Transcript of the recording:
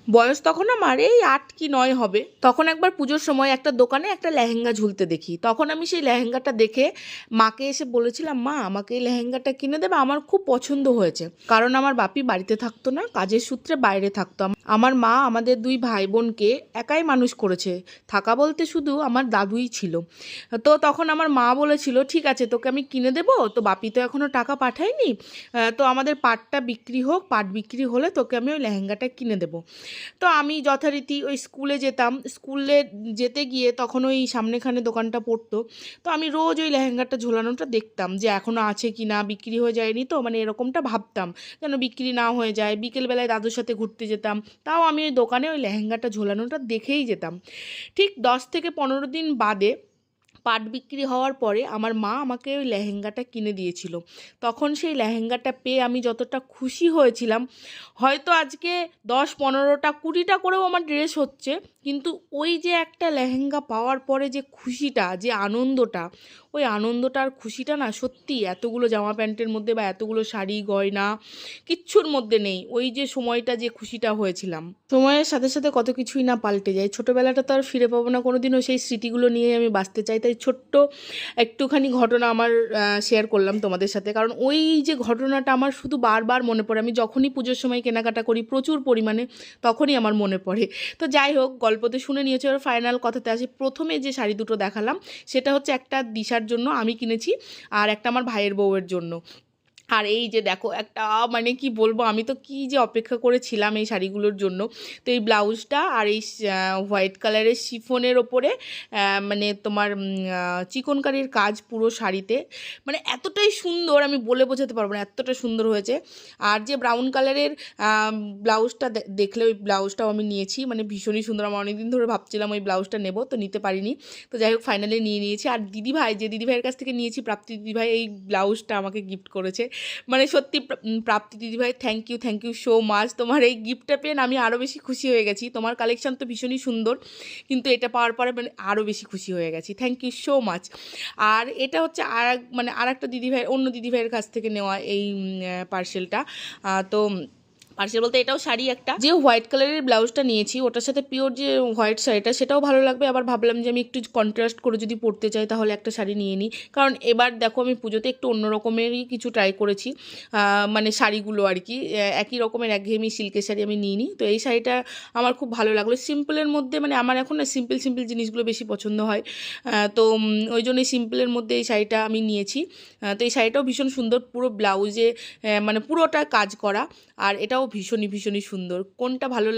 বয়স তখন আমার এই 8 কি 9 হবে। তখন একবার পুজোর সময় একটা দোকানে একটা লেহেঙ্গা ঝুলতে দেখি। তখন আমি সেই লেহেঙ্গাটা দেখে মাকে এসে বলেছিলাম, মা আমাকে এই লেহেঙ্গাটা কিনে দেবে, আমার খুব পছন্দ হয়েছে। কারণ আমার বাপি বাড়িতে থাকতো না, কাজের সূত্রে বাইরে থাকতো। আমার মা আমাদের 2 ভাই বোনকে একাই মানুষ করেছে, থাকা বলতে শুধু আমার দাদুই ছিল। তো তখন আমার মা বলেছিল, ঠিক আছে তোকে আমি কিনে দেবো, তো বাপি তো এখনও টাকা পাঠায়নি, তো আমাদের পাটটা বিক্রি হোক, পাট বিক্রি হলে তোকে আমি ওই লেহেঙ্গাটা কিনে দেবো। তো আমি যথারীতি ওই স্কুলে যেতাম, স্কুলে যেতে গিয়ে তখন ওই সামনেখানে দোকানটা পড়তো। তো আমি রোজ ওই লেহেঙ্গাটা ঝোলানোটা দেখতাম যে এখনও আছে কি না, বিক্রি হয়ে যায়নি তো, মানে এরকমটা ভাবতাম যেন বিক্রি না হয়ে যায়। বিকেলবেলায় দাদুর সাথে ঘুরতে যেতাম, তাও আমি ওই দোকানে ওই লেহেঙ্গাটা ঝোলানোটা দেখেই যেতাম। ঠিক 10 থেকে 15 দিন বাদে পাট বিক্রি হওয়ার পরে আমার মা আমাকে ওই লেহেঙ্গাটা কিনে দিয়েছিল। তখন সেই লেহেঙ্গাটা পেয়ে আমি যতটা খুশি হয়েছিলাম, হয়তো আজকে 10-15টা 20টা করেও আমার ড্রেস হচ্ছে, কিন্তু ওই যে একটা লেহেঙ্গা পাওয়ার পরে যে খুশিটা, যে আনন্দটা, ওই আনন্দটা আর খুশিটা না সত্যি এতগুলো জামা প্যান্টের মধ্যে বা এতগুলো শাড়ি গয়না কিচ্ছুর মধ্যে নেই। ওই যে সময়টা যে খুশিটা হয়েছিলাম, সময়ের সাথে সাথে কত কিছুই না পাল্টে যায়। ছোটোবেলাটা তো আর ফিরে পাবো না কোনোদিনও, সেই স্মৃতিগুলো নিয়ে আমি বাঁচতে চাই। তাই ছোট্ট একটুখানি ঘটনা আমার শেয়ার করলাম তোমাদের সাথে, কারণ ওই যে ঘটনাটা আমার শুধু বারবার মনে পড়ে। আমি যখনই পুজোর সময় কেনাকাটা করি প্রচুর পরিমাণে, তখনই আমার মনে পড়ে। তো যাই হোক, গল্পতে শুনে নিয়েছি, আর ফাইনাল কথাতে আসি। প্রথমে যে শাড়ি দুটো দেখালাম সেটা হচ্ছে একটা দিশার জন্য আমি কিনেছি, আর একটা আমার ভাইয়ের বউয়ের জন্য। আর এই যে দেখো একটা, মানে কি বলবো, আমি তো কি যে অপেক্ষা করেছিলাম এই শাড়িগুলোর জন্য। তো এই ব্লাউজটা আর এই হোয়াইট কালারের শিফনের ওপরে মানে তোমার চিকনকারির কাজ পুরো শাড়িতে, মানে এতটাই সুন্দর আমি বলে বোঝাতে পারবো না, এতটা সুন্দর হয়েছে। আর যে ব্রাউন কালারের ব্লাউজটা দেখলে, ওই ব্লাউজটাও আমি নিয়েছি, মানে ভীষণই সুন্দর। আমি অনেকদিন ধরে ভাবছিলাম ওই ব্লাউজটা নেবো, তো নিতে পারিনি। তো যাই হোক ফাইনালি নিয়ে নিয়েছি। আর দিদিভাই, যে দিদিভাইয়ের কাছ থেকে নিয়েছি, প্রাপ্তি দিদিভাই, এই ব্লাউজটা আমাকে গিফট করেছে। মানে সত্যি প্রাপ্তি দিদিভাই, থ্যাংক ইউ সো মাচ। তোমার এই গিফটটা পেয়ে আমি আরও বেশি খুশি হয়ে গেছি। তোমার কালেকশান তো ভীষণই সুন্দর, কিন্তু এটা পাওয়ার পরে মানে আরও বেশি খুশি হয়ে গেছি। Thank you so much. আর এটা হচ্ছে আর একটা দিদিভাই, অন্য দিদিভাইয়ের কাছ থেকে নেওয়া এই পার্সেলটা। তো পার্সেল বলতে এটাও শাড়ি একটা, যে হোয়াইট কালারের ব্লাউজটা নিয়েছি ওটার সাথে পিওর যে হোয়াইট শাড়িটা, সেটাও ভালো লাগবে। আবার ভাবলাম যে আমি একটু কন্ট্রাস্ট করে যদি পরতে চাই তাহলে একটা শাড়ি নিয়ে নিই, কারণ এবার দেখো আমি পুজোতে একটু অন্য রকমেরই কিছু ট্রাই করেছি, মানে শাড়িগুলো আর কি একই রকমের একঘেয়েমি সিল্কের শাড়ি আমি নিই নি। তো এই শাড়িটা আমার খুব ভালো লাগলো, সিম্পলের মধ্যে, মানে আমার এখন না সিম্পল জিনিসগুলো বেশি পছন্দ হয়। তো ওই জন্য সিম্পলের মধ্যে এই শাড়িটা আমি নিয়েছি। তো এই শাড়িটাও ভীষণ সুন্দর, পুরো ব্লাউজে মানে পুরোটা কাজ করা, আর এটাও ভীষণই সুন্দর। কোনটা ভালো